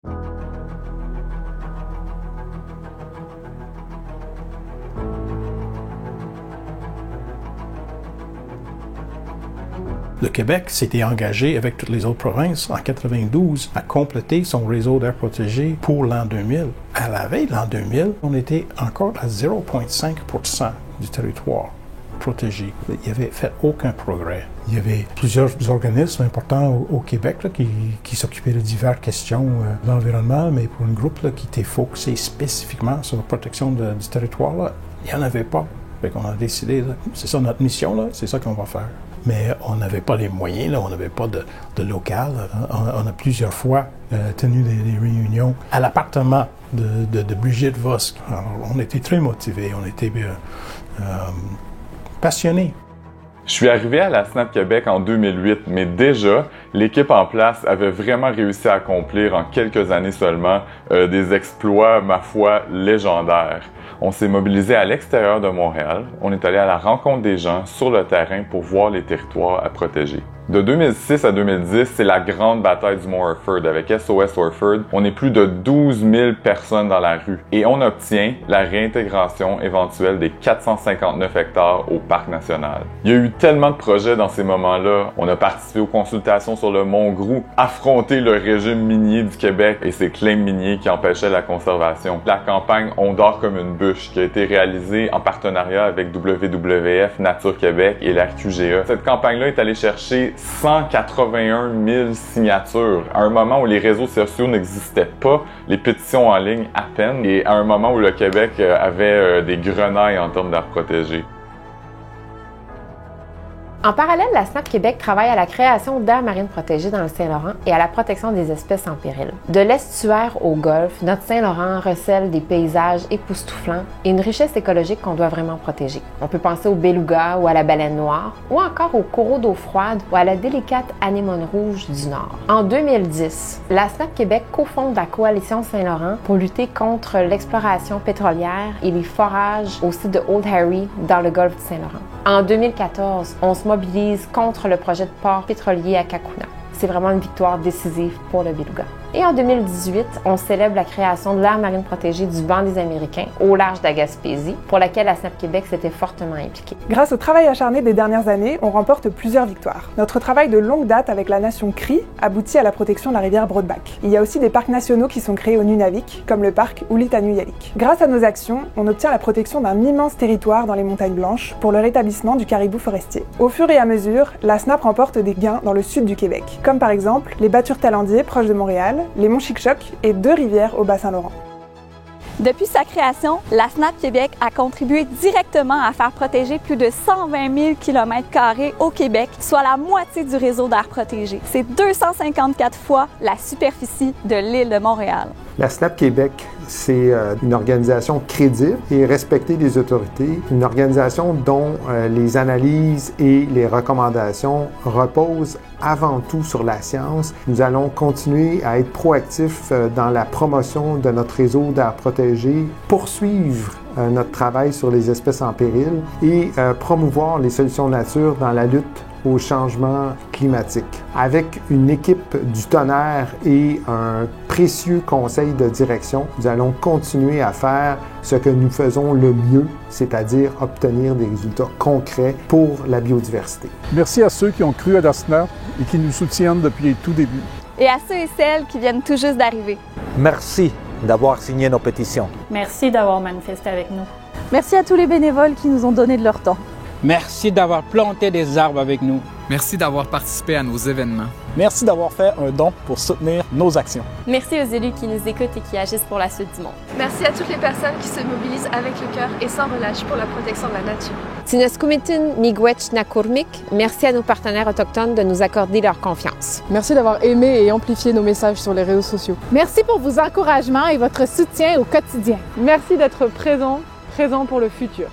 Le Québec s'était engagé avec toutes les autres provinces en 92 à compléter son réseau d'aires protégées pour l'an 2000. À la veille de l'an 2000, on était encore à 0,5% du territoire protégé. Il n'y avait fait aucun progrès. Il y avait plusieurs organismes importants au Québec là, qui s'occupaient de diverses questions de l'environnement, mais pour un groupe là, qui était focusé spécifiquement sur la protection du territoire, là, il n'y en avait pas. Fait qu'on a décidé, là, c'est ça notre mission, là, c'est ça qu'on va faire. Mais on n'avait pas les moyens, là, on n'avait pas de local. On a plusieurs fois tenu des réunions à l'appartement de Brigitte Vosk. Alors, on était très motivés, on était passionnés. Je suis arrivé à la SNAP Québec en 2008, mais déjà, l'équipe en place avait vraiment réussi à accomplir en quelques années seulement des exploits, ma foi, légendaires. On s'est mobilisé à l'extérieur de Montréal. On est allé à la rencontre des gens sur le terrain pour voir les territoires à protéger. De 2006 à 2010, c'est la grande bataille du Mont Orford. Avec SOS Orford, on est plus de 12 000 personnes dans la rue et on obtient la réintégration éventuelle des 459 hectares au Parc national. Il y a eu tellement de projets dans ces moments-là. On a participé aux consultations sur le Mont Grou, affronté le régime minier du Québec et ses claims miniers qui empêchaient la conservation. La campagne On dort comme une bûche qui a été réalisée en partenariat avec WWF, Nature Québec et la RQGA. Cette campagne-là est allée chercher 181 000 signatures, à un moment où les réseaux sociaux n'existaient pas, les pétitions en ligne à peine, et à un moment où le Québec avait des grenailles en termes d'aires protégées. En parallèle, la SNAP Québec travaille à la création d'aires marines protégées dans le Saint-Laurent et à la protection des espèces en péril. De l'estuaire au golfe, notre Saint-Laurent recèle des paysages époustouflants et une richesse écologique qu'on doit vraiment protéger. On peut penser au beluga ou à la baleine noire, ou encore aux coraux d'eau froide ou à la délicate anémone rouge du Nord. En 2010, la SNAP Québec cofonde la Coalition Saint-Laurent pour lutter contre l'exploration pétrolière et les forages au site de Old Harry dans le golfe du Saint-Laurent. En 2014, on se mobilise contre le projet de port pétrolier à Cacouna. C'est vraiment une victoire décisive pour le beluga. Et en 2018, on célèbre la création de l'aire marine protégée du banc des Américains au large de la Gaspésie, pour laquelle la SNAP Québec s'était fortement impliquée. Grâce au travail acharné des dernières années, on remporte plusieurs victoires. Notre travail de longue date avec la nation Crie aboutit à la protection de la rivière Broadback. Il y a aussi des parcs nationaux qui sont créés au Nunavik, comme le parc Oulitanu-Yalik. Grâce à nos actions, on obtient la protection d'un immense territoire dans les Montagnes Blanches pour le rétablissement du caribou forestier. Au fur et à mesure, la SNAP remporte des gains dans le sud du Québec, comme par exemple les Battures-Talendier proches de Montréal, les monts Chic-Choc et 2 rivières au Bas-Saint-Laurent. Depuis sa création, la SNAP Québec a contribué directement à faire protéger plus de 120 000 km² au Québec, soit la moitié du réseau d'aires protégées. C'est 254 fois la superficie de l'île de Montréal. La SNAP Québec, c'est une organisation crédible et respectée des autorités, une organisation dont les analyses et les recommandations reposent avant tout sur la science. Nous allons continuer à être proactifs dans la promotion de notre réseau d'aires protégées, poursuivre notre travail sur les espèces en péril et promouvoir les solutions de nature dans la lutte au changement climatique. Avec une équipe du tonnerre et un précieux conseil de direction, nous allons continuer à faire ce que nous faisons le mieux, c'est-à-dire obtenir des résultats concrets pour la biodiversité. Merci à ceux qui ont cru à la SNAP et qui nous soutiennent depuis le tout début. Et à ceux et celles qui viennent tout juste d'arriver. Merci d'avoir signé nos pétitions. Merci d'avoir manifesté avec nous. Merci à tous les bénévoles qui nous ont donné de leur temps. Merci d'avoir planté des arbres avec nous. Merci d'avoir participé à nos événements. Merci d'avoir fait un don pour soutenir nos actions. Merci aux élus qui nous écoutent et qui agissent pour la suite du monde. Merci à toutes les personnes qui se mobilisent avec le cœur et sans relâche pour la protection de la nature. Tinaskumitin Miigwech Nakurmik, merci à nos partenaires autochtones de nous accorder leur confiance. Merci d'avoir aimé et amplifié nos messages sur les réseaux sociaux. Merci pour vos encouragements et votre soutien au quotidien. Merci d'être présent pour le futur.